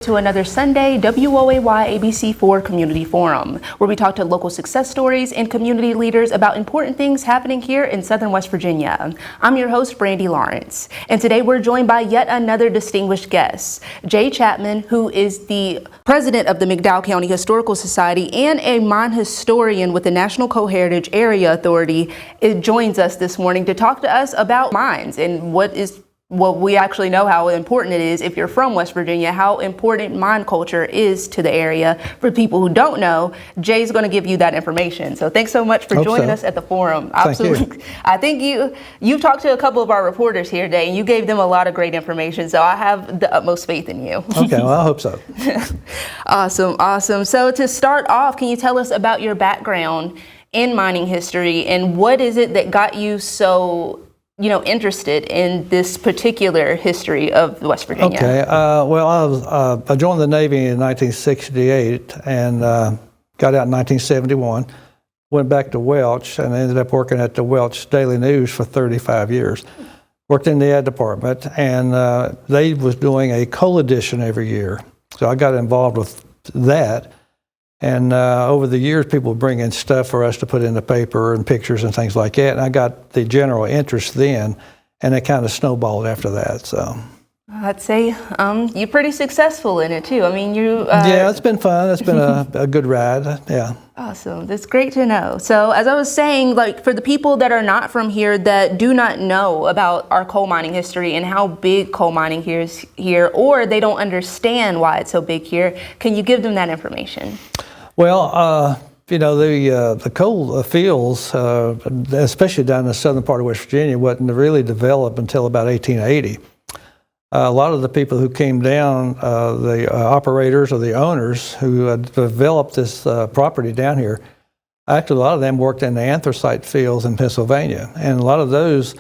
To another Sunday WOAY ABC4 Community Forum, where we talk to local success stories and community leaders about important things happening here in Southern West Virginia. I'm your host, Brandy Lawrence, and today we're joined by yet another distinguished guest. Jay Chatman, who is the president of the McDowell County Historical Society and a mine historian with the National Co-Heritage Area Authority, joins us this morning to talk to us about mines and what we actually know how important it is if you're from West Virginia, how important mine culture is to the area. For people who don't know, Jay's going to give you that information. So thanks so much for joining us at the forum. Absolutely. I think you've talked to a couple of our reporters here today, and you gave them a lot of great information. So I have the utmost faith in you. Okay, well, I hope so. Awesome. So to start off, can you tell us about your background in mining history and what is it that got you so interested in this particular history of West Virginia? Okay, well, I joined the Navy in 1968 and got out in 1971. Went back to Welch and ended up working at the Welch Daily News for 35 years. Worked in the ad department, and they was doing a coal edition every year. So I got involved with that. And over the years, people would bring in stuff for us to put in the paper and pictures and things like that. And I got the general interest then, and it kind of snowballed after that. So I'd say you're pretty successful in it too. I mean, yeah, it's been fun. It's been a good ride. Yeah. Awesome. That's great to know. So as I was saying, like for the people that are not from here that do not know about our coal mining history and how big coal mining is here, or they don't understand why it's so big here, can you give them that information? Well, the coal fields, especially down in the southern part of West Virginia, wasn't really developed until about 1880. A lot of the people who came down, the operators or the owners who developed this property down here, actually a lot of them worked in the anthracite fields in Pennsylvania. And a lot of those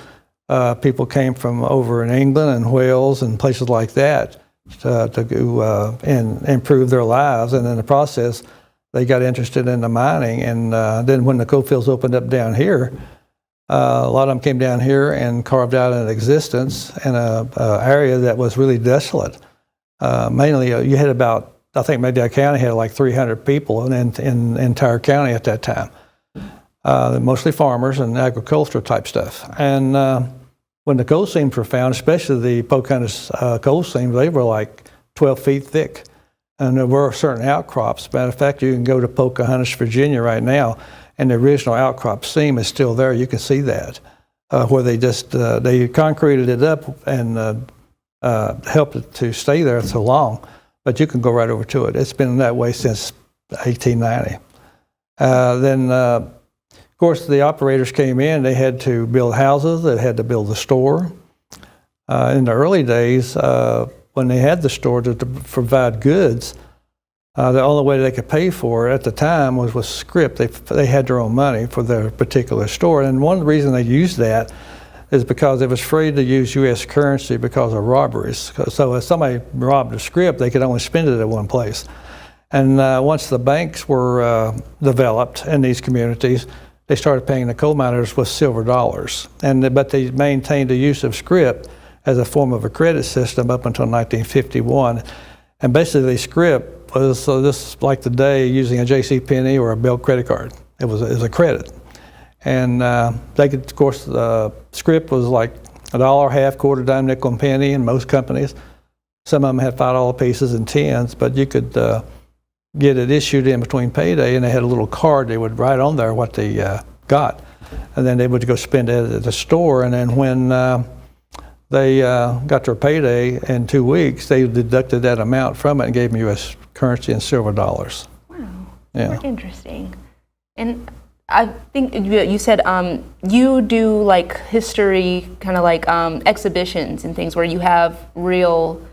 people came from over in England and Wales and places like that to go and improve their lives. And in the process, they got interested in the mining, and then when the coal fields opened up down here, a lot of them came down here and carved out an existence in an area that was really desolate. Mainly, you had about, I think McDowell County had like 300 people in the entire county at that time. Mostly farmers and agricultural type stuff. And when the coal seams were found, especially the Pocahontas coal seams, they were like 12 feet thick. And there were certain outcrops. Matter of fact, you can go to Pocahontas, Virginia right now, and the original outcrop seam is still there. You can see that, where they just, they concreted it up and helped it to stay there so long, but you can go right over to it. It's been that way since 1890. Then, of course, the operators came in, they had to build houses, they had to build a store. In the early days, when they had the store to provide goods, the only way they could pay for it at the time was with scrip. They had their own money for their particular store. And one reason they used that is because it was free to use U.S. currency because of robberies. So if somebody robbed a scrip, they could only spend it at one place. And once the banks were developed in these communities, they started paying the coal miners with silver dollars. But they maintained the use of scrip as a form of a credit system up until 1951. And basically scrip was this like today using a JCPenney or a Bell credit card. It was a credit. And they could, of course, scrip was like $1, half, quarter, dime, nickel, and penny in most companies. Some of them had $5 pieces and tens, but you could get it issued in between payday, and they had a little card. They would write on there what they got. And then they would go spend it at the store, and then when they got their payday in 2 weeks, they deducted that amount from it and gave them U.S. currency and silver dollars. Wow, yeah. Interesting. And I think you said you do like history, kind of like exhibitions and things where you have real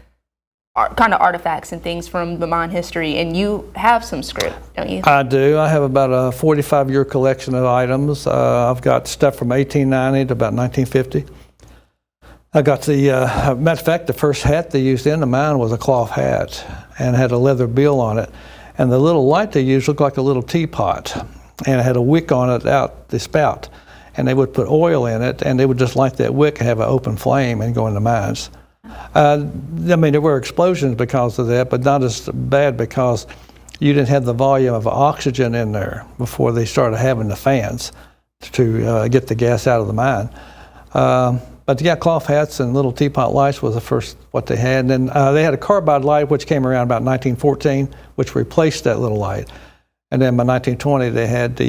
kind of artifacts and things from the mine history, and you have some scrip, don't you? I do. I have about a 45-year collection of items. I've got stuff from 1890 to about 1950. I got the, matter of fact, the first hat they used in the mine was a cloth hat and had a leather bill on it. And the little light they used looked like a little teapot, and it had a wick on it out the spout. And they would put oil in it, and they would just light that wick and have an open flame and go in the mines. I mean, there were explosions because of that, but not as bad because you didn't have the volume of oxygen in there before they started having the fans to get the gas out of the mine. But yeah, cloth hats and little teapot lights was the first what they had. And then they had a carbide light, which came around about 1914, which replaced that little light. And then by 1920, they had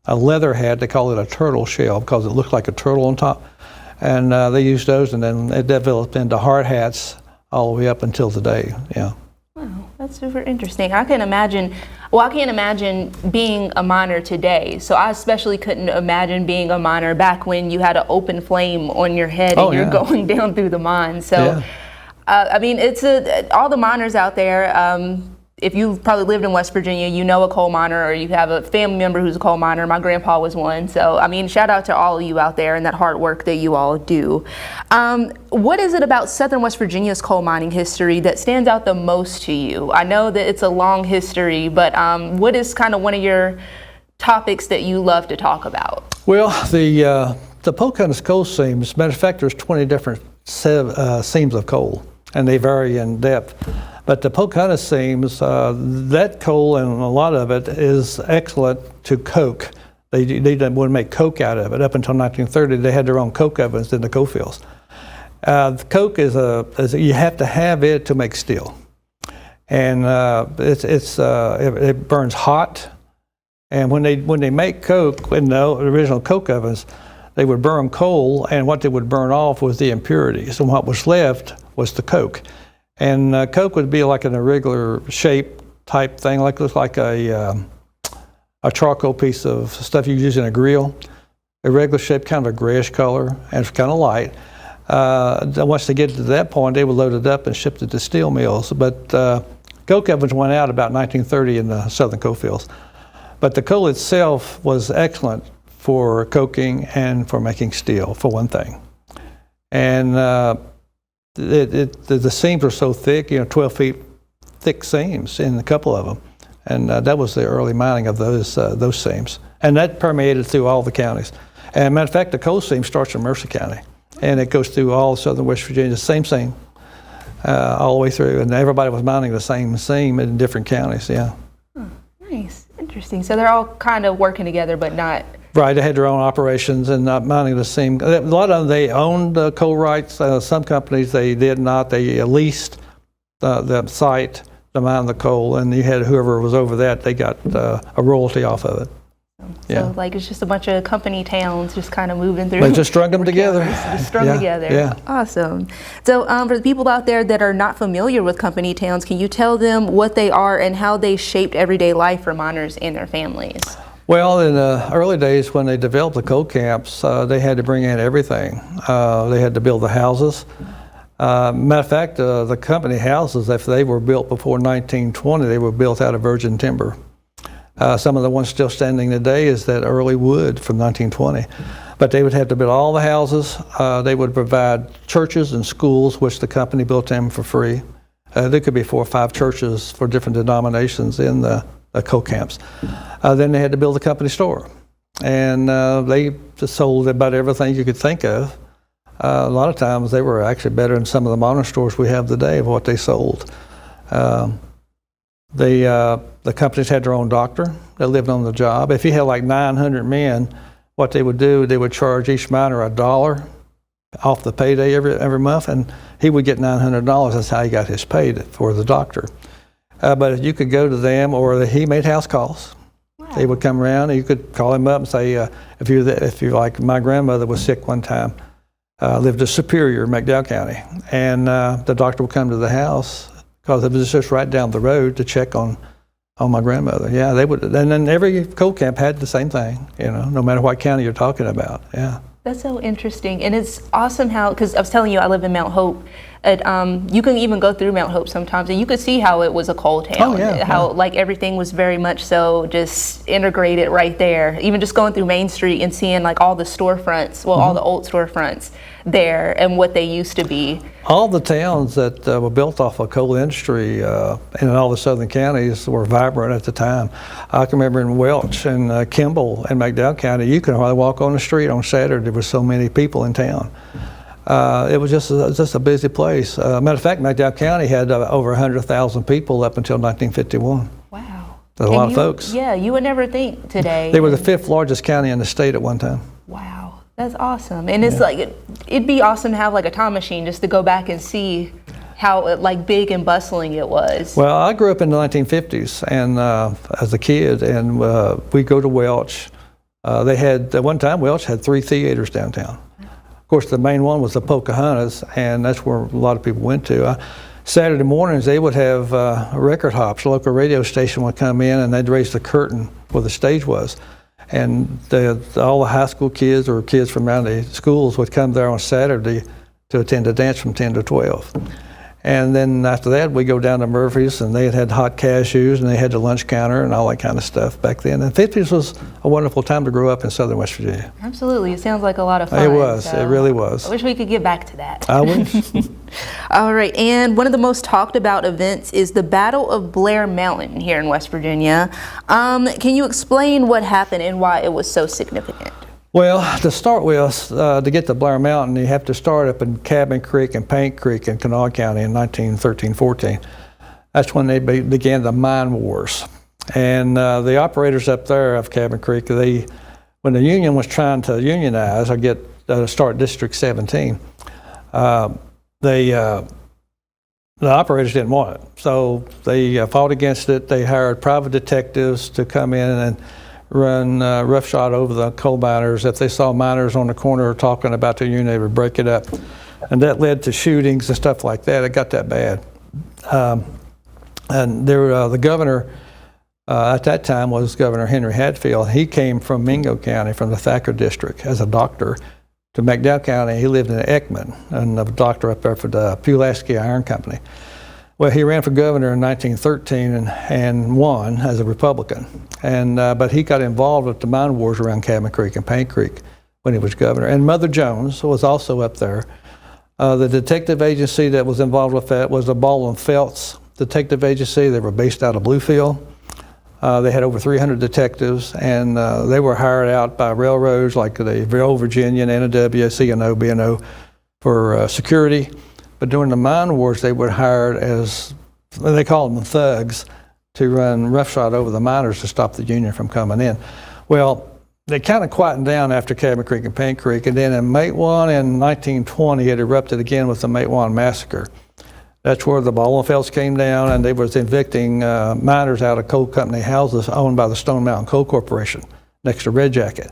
a leather hat. They called it a turtle shell because it looked like a turtle on top. And they used those, and then it developed into hard hats all the way up until today. Yeah. Wow, that's super interesting. I can't imagine being a miner today. So I especially couldn't imagine being a miner back when you had an open flame on your head and you're going down through the mine. So, I mean, it's all the miners out there. If you've probably lived in West Virginia, you know a coal miner, or you have a family member who's a coal miner. My grandpa was one. So, I mean, shout out to all of you out there and that hard work that you all do. What is it about Southern West Virginia's coal mining history that stands out the most to you? I know that it's a long history, but what is kind of one of your topics that you love to talk about? Well, the Pocahontas coal seams, as a matter of fact, there's 20 different seams of coal, and they vary in depth. But the Pocahontas seams, that coal and a lot of it is excellent to coke. They didn't want to make coke out of it. Up until 1930, they had their own coke ovens in the coal fields. The coke is you have to have it to make steel, and it burns hot. And when they make coke in the original coke ovens, they would burn coal, and what they would burn off was the impurities, and what was left was the coke. And coke would be like an irregular shape type thing, looks like a charcoal piece of stuff you use in a grill. Irregular shape, kind of a grayish color, and it's kind of light. Once they get to that point, they would load it up and ship it to steel mills. But coke ovens went out about 1930 in the southern coal fields. But the coal itself was excellent for coking and for making steel, for one thing. And the seams were so thick, 12 feet thick seams in a couple of them. And that was the early mining of those seams. And that permeated through all the counties. And matter of fact, the coal seam starts in Mercer County. And it goes through all of southern West Virginia, the same seam, all the way through. And everybody was mining the same seam in different counties, yeah. Oh, nice, interesting. So they're all kind of working together, but not... Right, they had their own operations and not mining the seam. A lot of them, they owned coal rights. Some companies, they did not. They leased the site to mine the coal, and you had whoever was over that, they got a royalty off of it. So like it's just a bunch of company towns just kind of moving through. They just strung them together. Just strung together. Yeah. Awesome. So for the people out there that are not familiar with company towns, can you tell them what they are and how they shaped everyday life for miners and their families? Well, in the early days when they developed the coal camps, they had to bring in everything. They had to build the houses. Matter of fact, the company houses, if they were built before 1920, they were built out of virgin timber. Some of the ones still standing today is that early wood from 1920. But they would have to build all the houses. They would provide churches and schools, which the company built them for free. There could be 4 or 5 churches for different denominations in the coal camps. Then they had to build a company store. And they just sold about everything you could think of. A lot of times they were actually better than some of the modern stores we have today of what they sold. The companies had their own doctor that lived on the job. If you had like 900 men, what they would do, they would charge each miner $1 off the payday every month, and he would get $900. That's how he got his pay for the doctor. But you could go to them, or he made house calls. Wow. They would come around, and you could call him up and say, if you're like my grandmother was sick one time, lived in Superior, McDowell County, and the doctor would come to the house because it was just right down the road to check on my grandmother. Yeah, they would, and then every coal camp had the same thing, no matter what county you're talking about. Yeah. That's so interesting, and it's awesome how, because I was telling you I live in Mount Hope, you can even go through Mount Hope sometimes, and you could see how it was a coal town. Oh, yeah, how like everything was very much so just integrated right there. Even just going through Main Street and seeing like all the storefronts, all the old storefronts there and what they used to be. All the towns that were built off of coal industry in all the southern counties were vibrant at the time. I can remember in Welch and Kimball and McDowell County, you could hardly walk on the street on Saturday. There were so many people in town. It was just a busy place. Matter of fact, McDowell County had over 100,000 people up until 1951. Wow. That's a lot of folks. Yeah, you would never think today. They were the 5th largest county in the state at one time. Wow, that's awesome. And it's like, it'd be awesome to have like a time machine just to go back and see how like big and bustling it was. Well, I grew up in the 1950s and as a kid, and we go to Welch. They had, at one time, Welch had 3 theaters downtown. Of course, the main one was the Pocahontas, and that's where a lot of people went to. Saturday mornings, they would have record hops. A local radio station would come in, and they'd raise the curtain where the stage was. And all the high school kids or kids from around the schools would come there on Saturday to attend a dance from 10 to 12. And then after that, we go down to Murphy's, and they had hot cashews, and they had the lunch counter and all that kind of stuff back then. And the 50s was a wonderful time to grow up in southern West Virginia. Absolutely. It sounds like a lot of fun. It was. So it really was. I wish we could get back to that. I wish. All right. And one of the most talked about events is the Battle of Blair Mountain here in West Virginia. Can you explain what happened and why it was so significant? Well, to start with, to get to Blair Mountain, you have to start up in Cabin Creek and Paint Creek in Kanawha County in 1913-14. That's when they began the mine wars. And the operators up there of Cabin Creek, when the union was trying to unionize or start District 17, the operators didn't want it. So they fought against it. They hired private detectives to come in and run roughshod over the coal miners. If they saw miners on the corner talking about the union, they would break it up. And that led to shootings and stuff like that. It got that bad. And the governor at that time was Governor Henry Hatfield. He came from Mingo County, from the Thacker District, as a doctor to McDowell County. He lived in Ekman, and a doctor up there for the Pulaski Iron Company. Well, he ran for governor in 1913 and won as a Republican. But he got involved with the mine wars around Cabin Creek and Paint Creek when he was governor. And Mother Jones was also up there. The detective agency that was involved with that was the Ball and Felts Detective Agency. They were based out of Bluefield. They had over 300 detectives, and they were hired out by railroads like the Old Virginian, NW, C&O, B&O for security. But during the mine wars, they were hired as, they called them thugs, to run roughshod over the miners to stop the union from coming in. Well, they kind of quietened down after Cabin Creek and Paint Creek, and then in Matewan in 1920, it erupted again with the Matewan Massacre. That's where the Ballenfelds came down, and they was evicting miners out of coal company houses owned by the Stone Mountain Coal Corporation next to Red Jacket.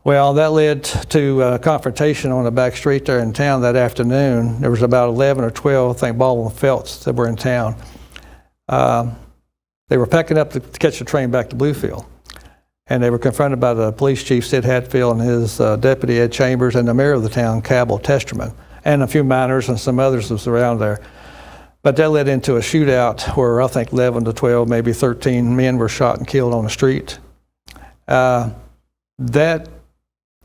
Well, that led to a confrontation on the back street there in town that afternoon. There was about 11 or 12, I think, Ballenfelds that were in town. They were packing up to catch the train back to Bluefield. And they were confronted by the police chief, Sid Hatfield, and his deputy, Ed Chambers, and the mayor of the town, Cabell Testerman, and a few miners and some others was around there. But that led into a shootout where I think 11 to 12, maybe 13 men were shot and killed on the street.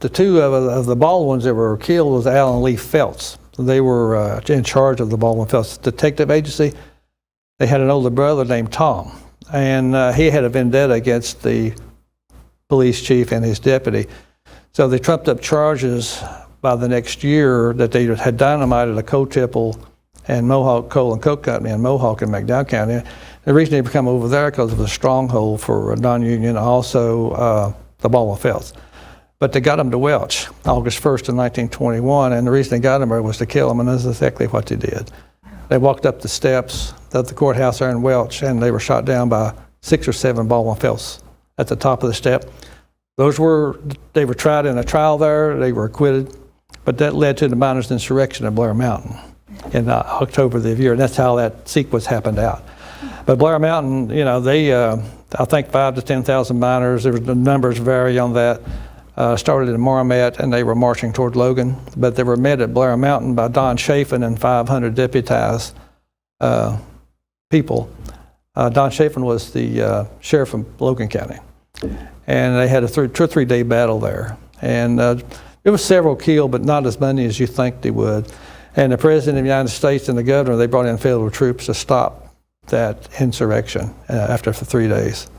The two of the Baldwins that were killed was Al and Lee Felts. They were in charge of the Baldwin Felts Detective Agency. They had an older brother named Tom, and he had a vendetta against the police chief and his deputy. So they trumped up charges by the next year that they had dynamited a coal tipple and Mohawk Coal and Coke Company in Mohawk and McDowell County. The reason they come over there because of a stronghold for non-union, also the Baldwin Felts. But they got them to Welch August 1st in 1921, and the reason they got them there was to kill them, and that's exactly what they did. They walked up the steps of the courthouse there in Welch, and they were shot down by 6 or 7 Baldwin Felts at the top of the step. They were tried in a trial there, they were acquitted, but that led to the miners' insurrection at Blair Mountain in October of the year, and that's how that sequence happened out. But Blair Mountain, you know, they, I think 5,000 to 10,000 miners, the numbers vary on that, started in Marmet, and they were marching toward Logan, but they were met at Blair Mountain by Don Chafin and 500 deputized people. Don Chafin was the sheriff of Logan County, and they had a 2 or 3 day battle there. And there was several killed, but not as many as you think they would. And the President of the United States and the governor, they brought in federal troops to stop that insurrection after 3 days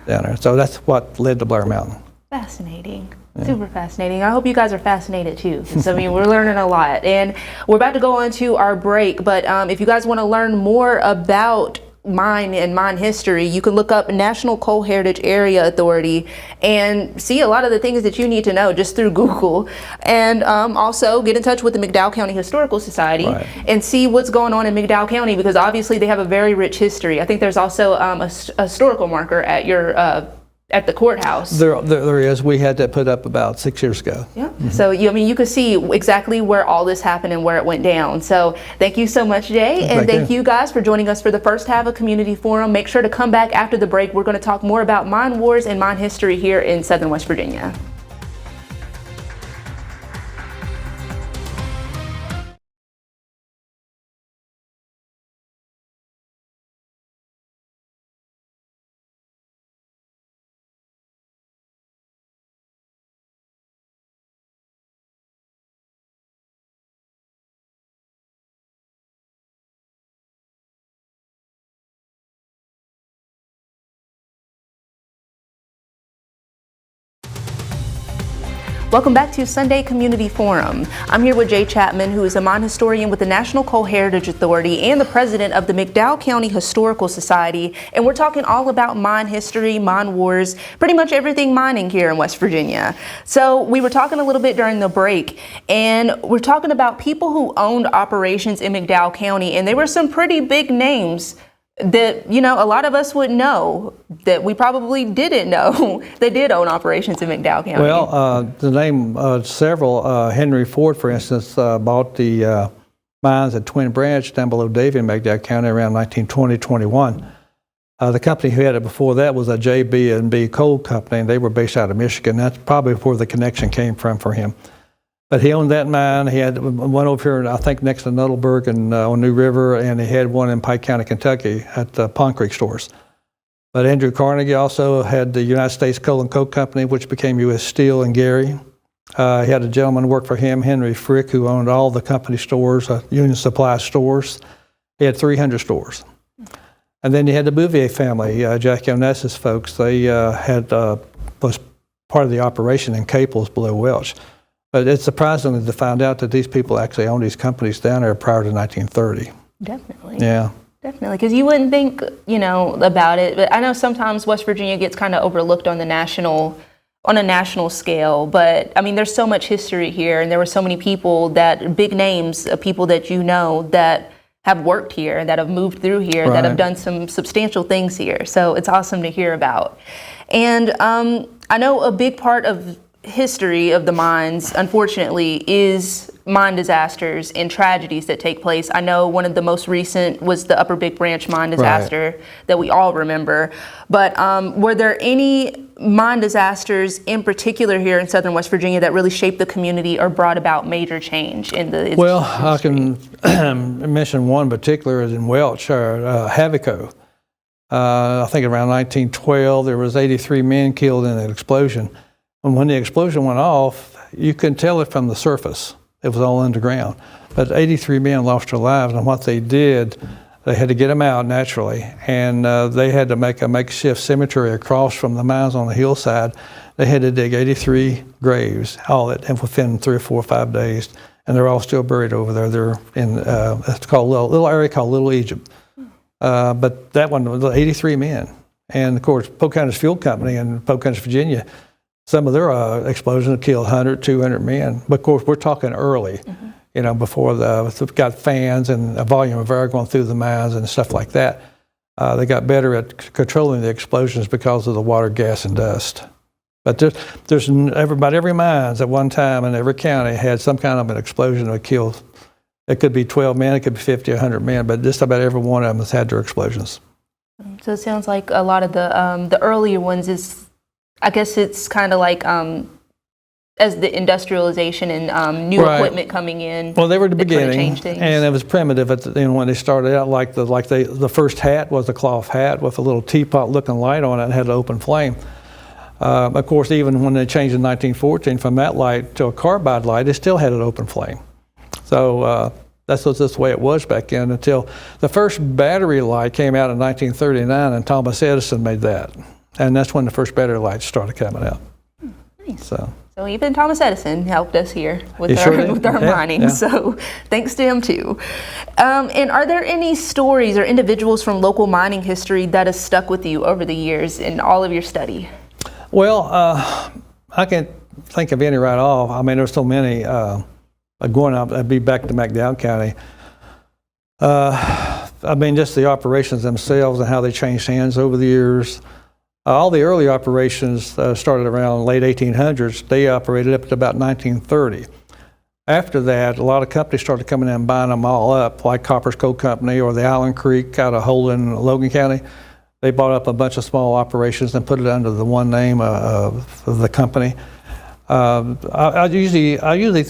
down there. So that's what led to Blair Mountain. Fascinating. Super fascinating. I hope you guys are fascinated too, because I mean, we're learning a lot. And we're about to go on to our break, but if you guys want to learn more about mine and mine history, you can look up National Coal Heritage Area Authority and see a lot of the things that you need to know just through Google. And also get in touch with the McDowell County Historical Society and see what's going on in McDowell County, because obviously they have a very rich history. I think there's also a historical marker at your at the courthouse. There is. We had that put up about 6 years ago. Yeah. So I mean, you could see exactly where all this happened and where it went down. So thank you so much, Jay, and thank you guys for joining us for the first half of Community Forum. Make sure to come back after the break. We're going to talk more about mine wars and mine history here in Southern West Virginia. Welcome back to Sunday Community Forum. I'm here with Jay Chatman, who is a mine historian with the National Coal Heritage Authority and the president of the McDowell County Historical Society. And we're talking all about mine history, mine wars, pretty much everything mining here in West Virginia. So we were talking a little bit during the break, and we're talking about people who owned operations in McDowell County, and there were some pretty big names that, you know, a lot of us would know that we probably didn't know that did own operations in McDowell County. Well, the name several, Henry Ford, for instance, bought the mines at Twin Branch down below Davie in McDowell County around 1920-21. The company who had it before that was a JB&B Coal Company, and they were based out of Michigan. That's probably where the connection came from for him. But he owned that mine. He had one over here, I think, next to Nuttleburg and on New River, and he had one in Pike County, Kentucky, at the Pond Creek stores. But Andrew Carnegie also had the United States Coal and Coke Company, which became U.S. Steel in Gary. He had a gentleman work for him, Henry Frick, who owned all the company stores, Union Supply stores. He had 300 stores. And then you had the Bouvier family, Jackie Onassis folks. They was part of the operation in Caples below Welch. But it's surprising to find out that these people actually owned these companies down there prior to 1930. Definitely. Yeah. Definitely, because you wouldn't think, you know, about it. But I know sometimes West Virginia gets kind of overlooked on a national scale. But I mean, there's so much history here, and there were so many people that, big names of people that you know that have worked here, that have moved through here, that have done some substantial things here. So it's awesome to hear about. And I know a big part of history of the mines, unfortunately, is mine disasters and tragedies that take place. I know one of the most recent was the Upper Big Branch mine disaster that we all remember. But were there any mine disasters in particular here in Southern West Virginia that really shaped the community or brought about major change in the Well, I can mention one particular is in Welch, Havico. I think around 1912, there was 83 men killed in an explosion. And when the explosion went off, you couldn't tell it from the surface. It was all underground. But 83 men lost their lives, and what they did, they had to get them out naturally, and they had to make a makeshift cemetery across from the mines on the hillside. They had to dig 83 graves, all that within 3 or 4 or 5 days, and they're all still buried over there. They're in it's called a little area called Little Egypt. But that one was 83 men, and of course, Pocahontas Fuel Company in Pocahontas, Virginia. Some of their explosions killed 100, 200 men. But of course, we're talking early, you know, before they've got fans and a volume of air going through the mines and stuff like that. They got better at controlling the explosions because of the water, gas, and dust. But there's about every mines at one time in every county had some kind of an explosion that killed. It could be 12 men, it could be 50, 100 men, but just about every one of them has had their explosions. So it sounds like a lot of the earlier ones is, I guess it's kind of like as the industrialization and new equipment coming in. Well, they were the beginning, things. And it was primitive at when they started out. Like the first hat was a cloth hat with a little teapot-looking light on it and had an open flame. Of course, even when they changed in 1914 from that light to a carbide light, it still had an open flame. So that's just the way it was back then until the first battery light came out in 1939, and Thomas Edison made that. And that's when the first battery lights started coming out. Nice. So even Thomas Edison helped us here with our mining. Yeah. So thanks to him too. And are there any stories or individuals from local mining history that has stuck with you over the years in all of your study? Well, I can't think of any right off. I mean, there's so many. Going up, I'd be back to McDowell County. I mean, just the operations themselves and how they changed hands over the years. All the early operations started around late 1800s. They operated up to about 1930. After that, a lot of companies started coming in and buying them all up, like Copper's Coal Company or the Allen Creek out of Holden, Logan County. They bought up a bunch of small operations and put it under the one name of the company. I usually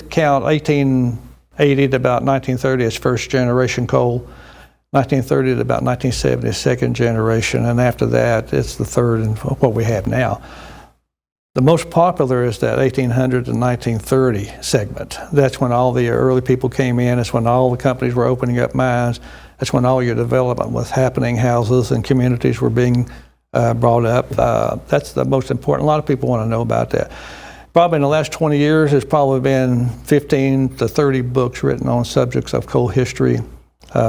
count 1880 to about 1930 as first generation coal. 1930 to about 1970 is second generation, and after that, it's the third and what we have now. The most popular is that 1800 to 1930 segment. That's when all the early people came in. It's when all the companies were opening up mines. That's when all your development was happening. Houses and communities were being brought up. That's the most important. A lot of people want to know about that. Probably in the last 20 years, there's probably been 15 to 30 books written on subjects of coal history.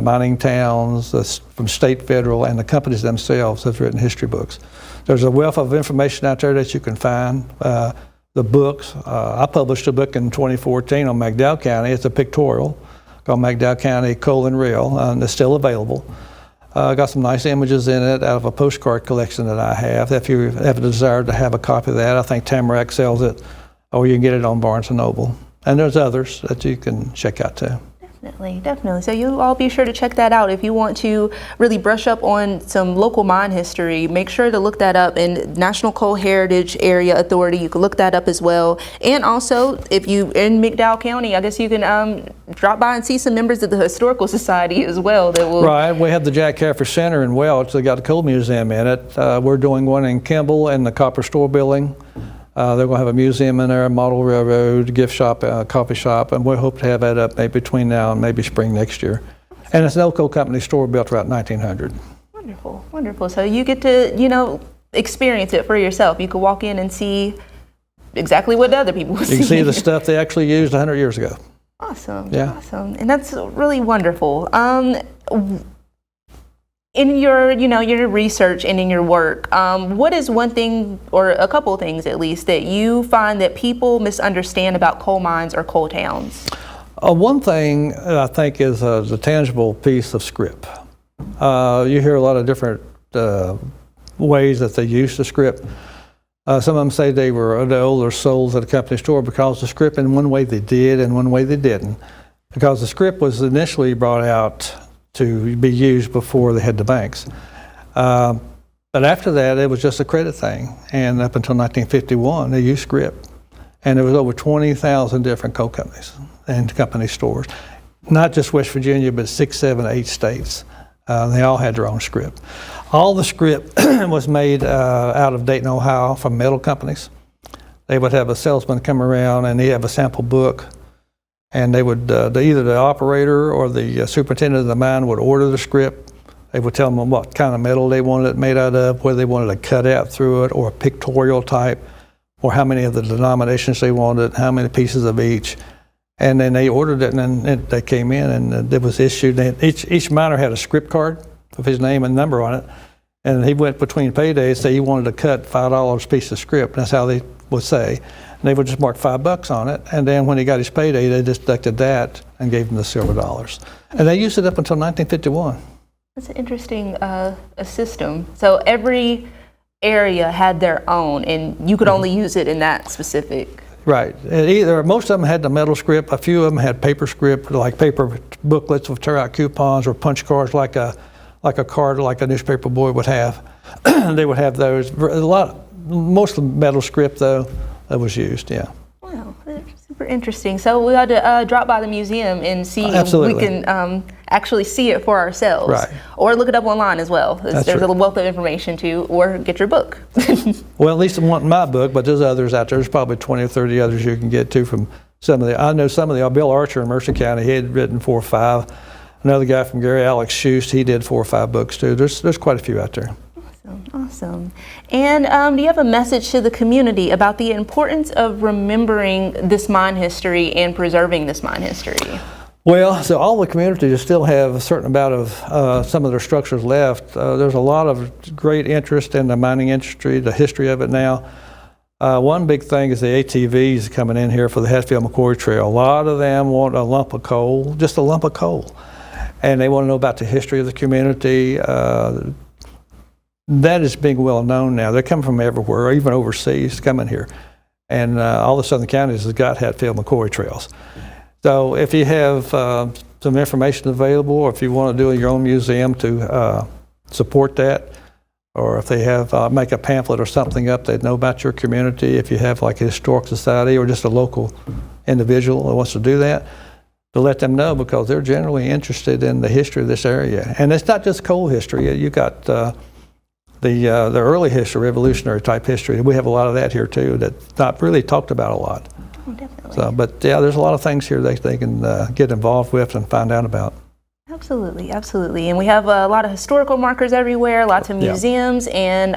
Mining towns from state, federal, and the companies themselves have written history books. There's a wealth of information out there that you can find. The books, I published a book in 2014 on McDowell County. It's a pictorial called McDowell County Coal and Rail, and it's still available. Got some nice images in it out of a postcard collection that I have. If you have a desire to have a copy of that, I think Tamarack sells it, or you can get it on Barnes & Noble. And there's others that you can check out too. Definitely. So you all be sure to check that out. If you want to really brush up on some local mine history, make sure to look that up in National Coal Heritage Area Authority. You can look that up as well. And also, if you in McDowell County, I guess you can drop by and see some members of the Historical Society as well. That will. Right. We have the Jack Caffrey Center in Welch. They got a coal museum in it. We're doing one in Kimball in the Copper Store building. They're going to have a museum in there, a model railroad, gift shop, coffee shop, and we hope to have that up maybe between now and maybe spring next year. And it's an old coal company store built around 1900. Wonderful. So you get to, experience it for yourself. You can walk in and see exactly what the other people see. You can see the stuff they actually used 100 years ago. Awesome. Yeah. Awesome. And that's really wonderful. In your, your research and in your work, what is one thing, or a couple of things at least, that you find that people misunderstand about coal mines or coal towns? One thing I think is the tangible piece of script. You hear a lot of different ways that they use the script. Some of them say they were the older souls at a company store because the script in one way they did and one way they didn't. Because the script was initially brought out to be used before they had the banks. But after that, it was just a credit thing. And up until 1951, they used script. And there was over 20,000 different coal companies and company stores. Not just West Virginia, but 6, 7, 8 states. They all had their own script. All the script was made out of Dayton, Ohio from metal companies. They would have a salesman come around and he'd have a sample book. And they would, either the operator or the superintendent of the mine would order the script. They would tell them what kind of metal they wanted it made out of, whether they wanted a cutout through it or a pictorial type, or how many of the denominations they wanted, how many pieces of each. And then they ordered it, and then they came in, and it was issued. Each miner had a script card with his name and number on it. And he went between paydays, say he wanted to cut $5 piece of script. That's how they would say. And they would just mark $5 on it. And then when he got his payday, they just deducted that and gave him the silver dollars. And they used it up until 1951. That's an interesting a system. So every area had their own, and you could only use it in that specific. Right. Most of them had the metal script. A few of them had paper script, like paper booklets with tear out coupons or punch cards, like a card like a newspaper boy would have. They would have those. Most of the metal script, though, that was used, yeah. Wow, that's super interesting. So we had to drop by the museum and see Absolutely. if we can actually see it for ourselves. Right. Or look it up online as well. There's right. a wealth of information too, or get your book. Well, at least I'm wanting my book, but there's others out there. There's probably 20 or 30 others you can get to from I know some of the, Bill Archer in Mercer County, he had written 4 or 5. Another guy from Gary, Alex Schust, he did 4 or 5 books too. There's quite a few out there. Awesome. Awesome. And do you have a message to the community about the importance of remembering this mine history and preserving this mine history? Well, so all the communities still have a certain amount of some of their structures left. There's a lot of great interest in the mining industry, the history of it now. One big thing is the ATVs coming in here for the Hatfield-McCoy Trail. A lot of them want a lump of coal, just a lump of coal. And they want to know about the history of the community. That is being well known now. They're coming from everywhere, even overseas, coming here. And all the southern counties have got Hatfield-McCoy trails. So if you have some information available, or if you want to do your own museum to support that, or if they have make a pamphlet or something up that know about your community, if you have like a historic society or just a local individual that wants to do that, to let them know, because they're generally interested in the history of this area. And it's not just coal history. You got the early history, revolutionary type history. We have a lot of that here too that's not really talked about a lot. Oh, definitely. So, but yeah, there's a lot of things here they can get involved with and find out about. Absolutely, absolutely. And we have a lot of historical markers everywhere, lots of museums, and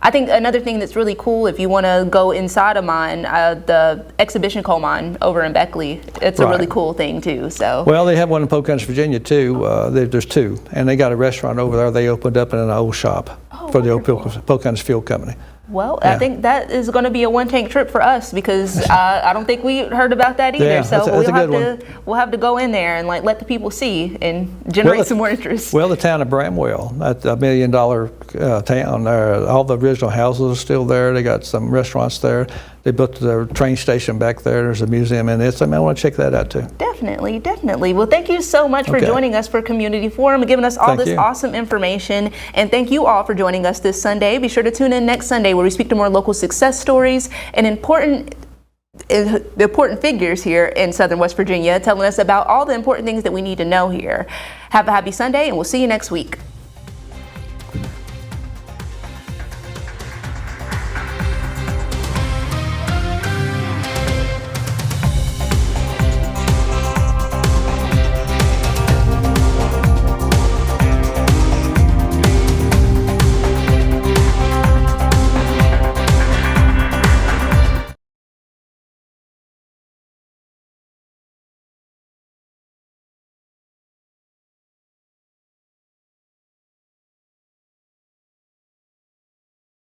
I think another thing that's really cool, if you want to go inside a mine, the exhibition coal mine over in Beckley, it's a really cool thing too. So. Well, they have one in Pocahontas, Virginia too. There's two, and they got a restaurant over there. They opened up in an old shop for the old Pocahontas Fuel Company. Well, I think that is going to be a one-tank trip for us, because I don't think we heard about that either. Yeah, so that's we'll have to go in there and let the people see and generate some more interest. Well, the town of Bramwell, that's $1 million town. All the original houses are still there. They got some restaurants there. They built the train station back there. There's a museum in it. So I want to check that out too. Definitely, definitely. Well, thank you so much for joining us for Community Forum and giving us all this awesome information. And thank you all for joining us this Sunday. Be sure to tune in next Sunday, where we speak to more local success stories and important figures here in Southern West Virginia, telling us about all the important things that we need to know here. Have a happy Sunday, and we'll see you next week.